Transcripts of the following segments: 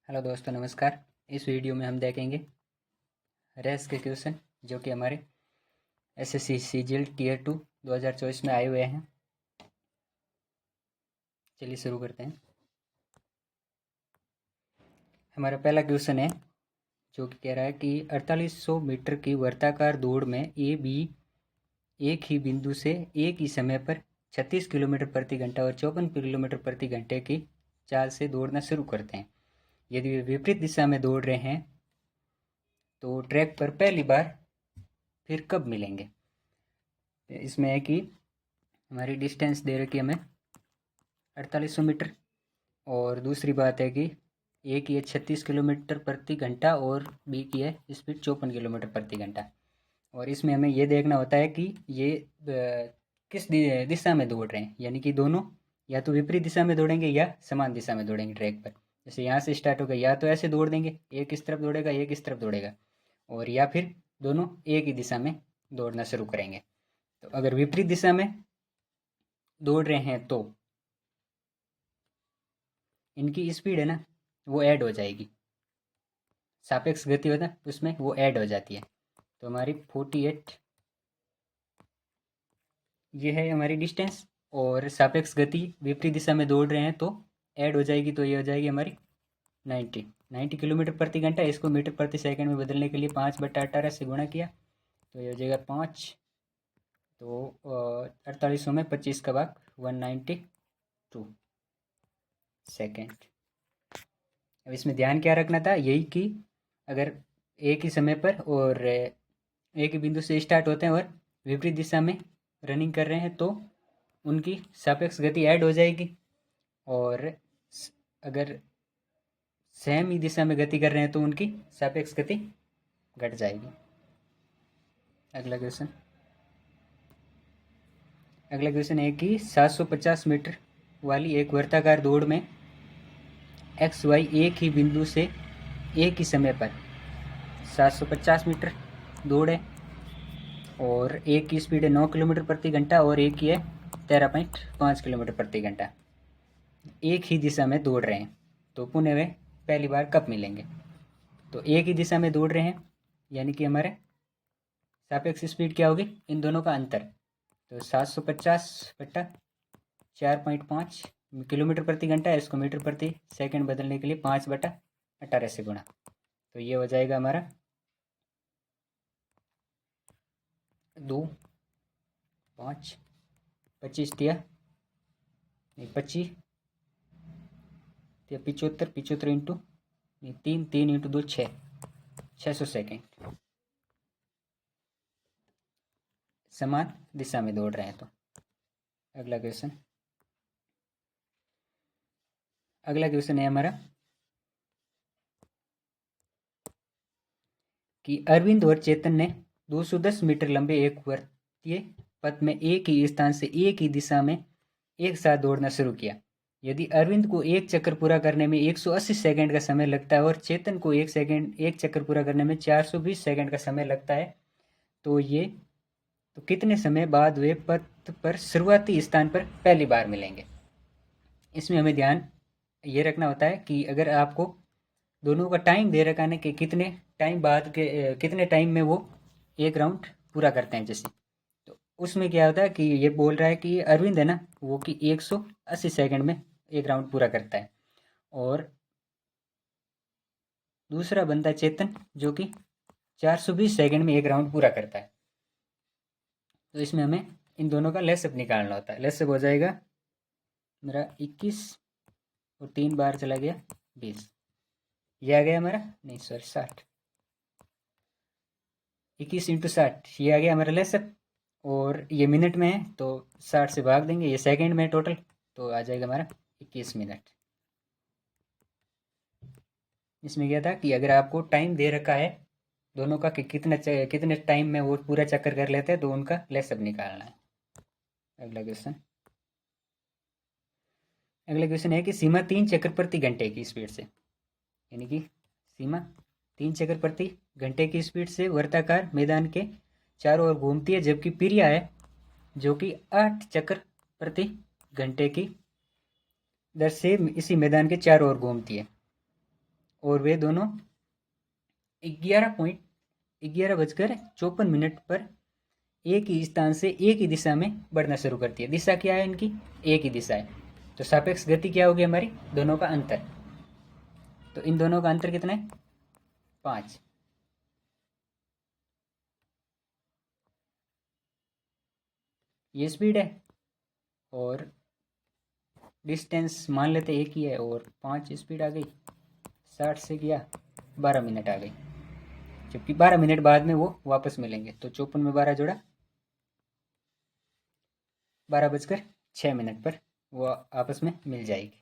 Hello दोस्तों, नमस्कार। इस वीडियो में हम देखेंगे रेस के क्वेश्चन जो कि हमारे एसएससी सीजीएल टीयर 2 2024 में आए हुए हैं। चलिए शुरू करते हैं। हमारा पहला क्वेश्चन है जो कि कह रहा है कि 4800 मीटर की वर्ताकार दौड़ में ए बी एक ही बिंदु से एक ही समय पर 36 किलोमीटर प्रति घंटा और 54 किलोमीटर प्रति घंटे की चाल से दौड़ना शुरू करते हैं। यदि वे विपरीत दिशा में दौड़ रहे हैं तो ट्रैक पर पहली बार फिर कब मिलेंगे। इसमें है कि हमारी डिस्टेंस दे रखी है हमें 4800 मीटर, और दूसरी बात है कि ए की है 36 किलोमीटर प्रति घंटा और बी की है स्पीड 54 किलोमीटर प्रति घंटा। और इसमें हमें ये देखना होता है कि ये किस दिशा में दौड़ रहे हैं, यानी कि दोनों या तो विपरीत दिशा में दौड़ेंगे या समान दिशा में दौड़ेंगे ट्रैक पर। जैसे यहाँ से स्टार्ट होगा, या तो ऐसे दौड़ देंगे, एक इस तरफ दौड़ेगा एक इस तरफ दौड़ेगा, और या फिर दोनों एक ही दिशा में दौड़ना शुरू करेंगे। तो अगर विपरीत दिशा में दौड़ रहे हैं तो इनकी स्पीड है ना वो ऐड हो जाएगी, सापेक्ष गति होता है उसमें वो ऐड हो जाती है। तो हमारी 48 ये है हमारी डिस्टेंस, और सापेक्ष गति विपरीत दिशा में दौड़ रहे हैं तो ऐड हो जाएगी, तो ये हो जाएगी हमारी 90 किलोमीटर प्रति घंटा। इसको मीटर प्रति सेकंड में बदलने के लिए 5/18 से गुणा किया तो ये हो जाएगा 5। तो 4800 में 25 का भाग 192 सेकेंड। अब इसमें ध्यान क्या रखना था, यही कि अगर एक ही समय पर और एक ही बिंदु से स्टार्ट होते हैं और विपरीत दिशा में रनिंग कर रहे हैं तो उनकी सापेक्ष गति ऐड हो जाएगी, और अगर सेम ही दिशा में गति कर रहे हैं तो उनकी सापेक्ष गति घट जाएगी। अगला क्वेश्चन है कि 750 मीटर वाली एक वर्ताकार दौड़ में एक्स वाई एक ही बिंदु से एक ही समय पर 750 मीटर दौड़ है, और एक की स्पीड है 9 किलोमीटर प्रति घंटा और एक की है 13.5 किलोमीटर प्रति घंटा। एक ही दिशा में दौड़ रहे हैं तो पुनः वे पहली बार कब मिलेंगे। तो एक ही दिशा में दौड़ रहे हैं यानी कि हमारे सापेक्ष स्पीड क्या होगी, इन दोनों का अंतर। तो 750 बटा 4.5 किलोमीटर प्रति घंटा है, इसको मीटर प्रति सेकंड बदलने के लिए 5/18 से गुणा, तो ये हो जाएगा हमारा 2 5 25 तिया 25 तिया 75 इंटू 3 इंटू 2 600 सेकेंड समान दिशा में दौड़ रहे हैं। तो अगला क्वेश्चन है हमारा कि अरविंद और चेतन ने 210 मीटर लंबे एक वृत्तीय पथ में एक ही स्थान से एक ही दिशा में एक साथ दौड़ना शुरू किया। यदि अरविंद को एक चक्कर पूरा करने में 180 सेकंड का समय लगता है और चेतन को एक चक्कर पूरा करने में 420 सेकंड का समय लगता है, तो कितने समय बाद वे पथ पर शुरुआती स्थान पर पहली बार मिलेंगे। इसमें हमें ध्यान ये रखना होता है कि अगर आपको दोनों का टाइम दे रखा है कि कितने टाइम बाद के कितने टाइम में वो एक राउंड पूरा करते हैं, जैसे तो उसमें क्या होता है कि ये बोल रहा है कि अरविंद है ना वो कि 180 सेकंड में एक राउंड पूरा करता है, और दूसरा बंदा चेतन जो कि 420 सेकंड में एक राउंड पूरा करता है। तो इसमें हमें इन दोनों का लेसअप निकालना होता है। लेसअप हो जाएगा मेरा 21 और 3 बार चला गया 20, ये आ गया हमारा 60 21 इंटू 60 ये आ गया हमारा लेसअप, और ये मिनट में है तो 60 से भाग देंगे, ये सेकंड में टोटल, तो आ जाएगा हमारा 21 मिनट। इसमें क्या था कि अगर आपको टाइम दे रखा है दोनों का कि कितने टाइम में वो पूरा चक्कर कर लेते हैं तो उनका लेसअप निकालना है। अगला क्वेश्चन है कि सीमा 3 चक्कर प्रति घंटे की स्पीड से, यानी कि सीमा 3 चक्कर प्रति घंटे की स्पीड से वर्ताकार मैदान के चारों ओर घूमती है, जबकि प्रिया है जो कि 8 चक्कर प्रति घंटे की दर से इसी मैदान के चारों ओर घूमती है, और वे दोनों 11:54 पर एक ही स्थान से एक ही दिशा में बढ़ना शुरू करती है। दिशा क्या है इनकी? एक ही दिशा है। तो सापेक्ष गति क्या होगी हमारी? दोनों का अंतर। तो इन दोनों का अंतर कितना है? 5। ये स्पीड है और डिस्टेंस मान लेते एक ही है और 5 स्पीड आ गई। 60 से किया 12 मिनट आ गई, जबकि 12 मिनट बाद में वो वापस मिलेंगे। तो 54 में 12 जोड़ा 12:06 पर वो आपस में मिल जाएगी,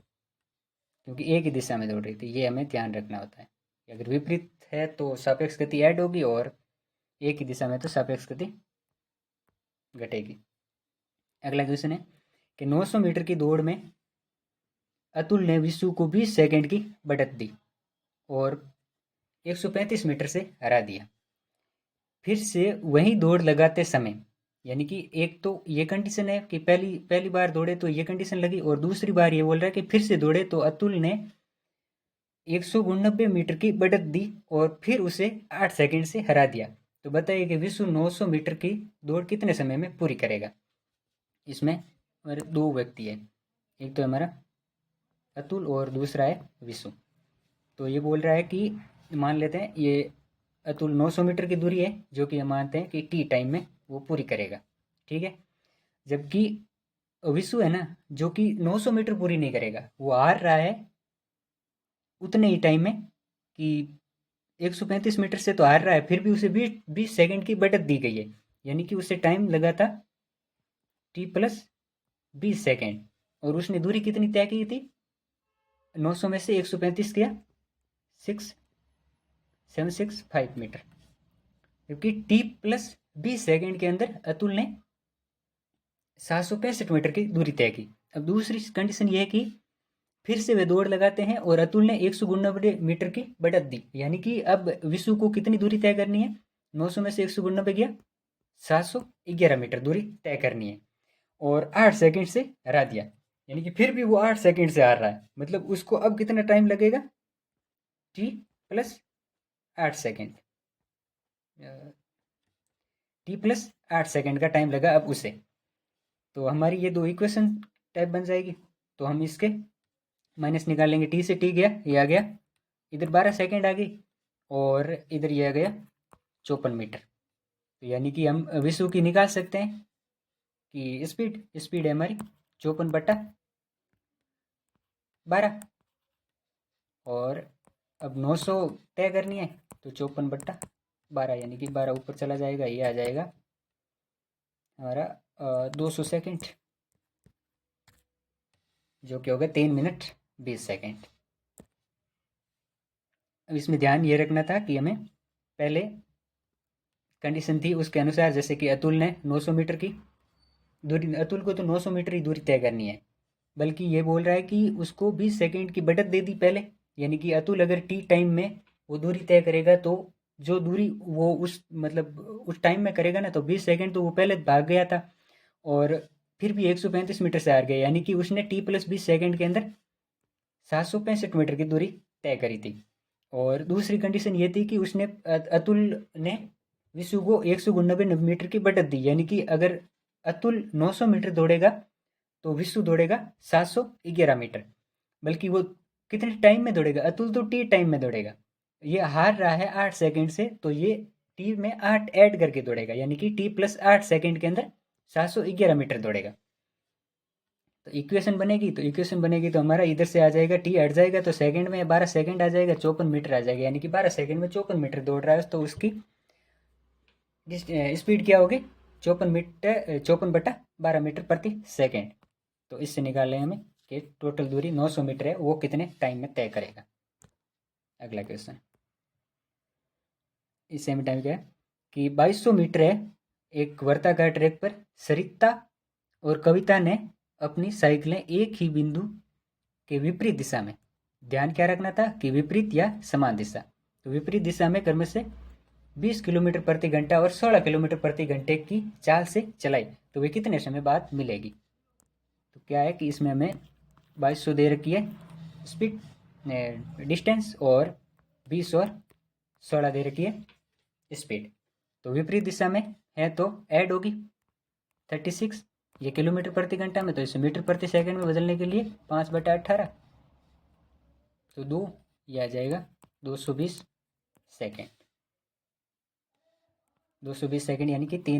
क्योंकि एक ही दिशा में दौड़ रही थी। ये हमें ध्यान रखना होता है कि अगर विपरीत है तो सापेक्ष गति ऐड होगी और एक ही दिशा में तो सापेक्ष गति घटेगी। अगला क्वेश्चन है कि 900 मीटर की दौड़ में अतुल ने विशु को 20 सेकंड की बढ़त दी और 135 मीटर से हरा दिया। फिर से वही दौड़ लगाते समय, यानी कि एक तो ये कंडीशन है कि पहली बार दौड़े तो ये कंडीशन लगी, और दूसरी बार ये बोल रहा है कि फिर से दौड़े तो अतुल ने 189 मीटर की बढ़त दी और फिर उसे 8 सेकंड से हरा दिया। तो बताइए कि विशु 900 मीटर की दौड़ कितने समय में पूरी करेगा। इसमें हमारे दो व्यक्ति है, एक तो हमारा अतुल और दूसरा है विशु। तो ये बोल रहा है कि मान लेते हैं ये अतुल 900 मीटर की दूरी है जो कि हम मानते हैं कि टी टाइम में वो पूरी करेगा, ठीक है। जबकि विशु है ना जो कि 900 मीटर पूरी नहीं करेगा, वो हार रहा है उतने ही टाइम में कि 135 मीटर से तो हार रहा है, फिर भी उसे 20 सेकंड की बढ़त दी गई है, यानी कि उसे टाइम लगा था T+20 सेकेंड, और उसने दूरी कितनी तय की थी? 900 में से 135 किया 6765 मीटर, जबकि T+20 सेकेंड के अंदर अतुल ने 765 मीटर की दूरी तय की। अब दूसरी कंडीशन ये है कि फिर से वे दौड़ लगाते हैं और अतुल ने 189 मीटर की बढ़त दी, यानी कि अब विशु को कितनी दूरी तय करनी है? 900 में से 189 गया 711 मीटर दूरी तय करनी है और 8 सेकंड से हरा दिया, यानी कि फिर भी वो 8 सेकंड से हार रहा है। मतलब उसको अब कितना टाइम लगेगा? T+8 सेकंड, T+8 सेकंड का टाइम लगा अब उसे। तो हमारी ये दो इक्वेशन टाइप बन जाएगी। तो हम इसके माइनस निकालेंगे, टी से टी गया, ये आ गया, इधर 12 सेकंड आ गई और इधर ये आ गया 54 मीटर। तो यानी कि हम विशु की निकाल सकते हैं कि स्पीड है हमारी 54/12, और अब 900 तय करनी है तो 54/12, यानी कि 12 ऊपर चला जाएगा, ये आ जाएगा हमारा 200 सेकंड, जो कि होगा 3 मिनट 20 सेकंड। अब इसमें ध्यान ये रखना था कि हमें पहले कंडीशन थी उसके अनुसार, जैसे कि अतुल ने 900 मीटर की दूरी, अतुल को तो 900 मीटर ही दूरी तय करनी है, बल्कि ये बोल रहा है कि उसको 20 सेकंड की बढ़त दे दी पहले, यानी कि अतुल अगर टी टाइम में वो दूरी तय करेगा तो जो दूरी वो उस टाइम में करेगा ना, तो 20 सेकंड तो वो पहले भाग गया था और फिर भी 135 मीटर से हार गया, यानी कि उसने T+20 सेकंड के अंदर 765 मीटर की दूरी तय करी थी। और दूसरी कंडीशन ये थी कि उसने अतुल ने विशु को 189 मीटर की बढ़त दी, यानी कि अगर अतुल 900 मीटर दौड़ेगा तो विशु दौड़ेगा 711 मीटर, बल्कि वो कितने टाइम में दौड़ेगा? अतुल तो टी टाइम में दौड़ेगा, ये हार रहा है 8 सेकंड से, तो ये टी में 8 ऐड करके दौड़ेगा, यानी कि T+8 सेकंड के अंदर 711 मीटर दौड़ेगा। तो इक्वेशन बनेगी तो हमारा इधर से आ जाएगा, टी हट जाएगा तो सेकंड में 12 सेकंड आ जाएगा, 54 मीटर आ जाएगा, यानी कि 12 सेकंड में 54 मीटर दौड़ रहा है, तो उसकी स्पीड क्या होगी? 54/12 मीटर प्रति सेकंड। तो इससे निकाल लें हमें कि टोटल दूरी 900 मीटर है, वो कितने टाइम में तय करेगा। अगला क्वेश्चन इस सेम टाइम क्या है कि 2200 मीटर है एक वर्ताकार ट्रैक पर सरिता और कविता ने अपनी साइकिलें एक ही बिंदु के विपरीत दिशा में, ध्यान क्या रखना था कि विपरीत या समान दिशा, तो विपरीत दिशा में क्रमशः 20 किलोमीटर प्रति घंटा और 16 किलोमीटर प्रति घंटे की चाल से चलाई, तो वे कितने समय बाद मिलेगी। तो क्या है कि इसमें हमें 2200 दे रखी है स्पीड डिस्टेंस और 20 और 16 दे रखी है स्पीड। तो विपरीत दिशा में है तो ऐड होगी 36, ये किलोमीटर प्रति घंटा में, तो इसे मीटर प्रति सेकंड में बदलने के लिए 5/18, तो 2 ये आ जाएगा 220 सेकेंड। 220 सेकेंड यानी कि 3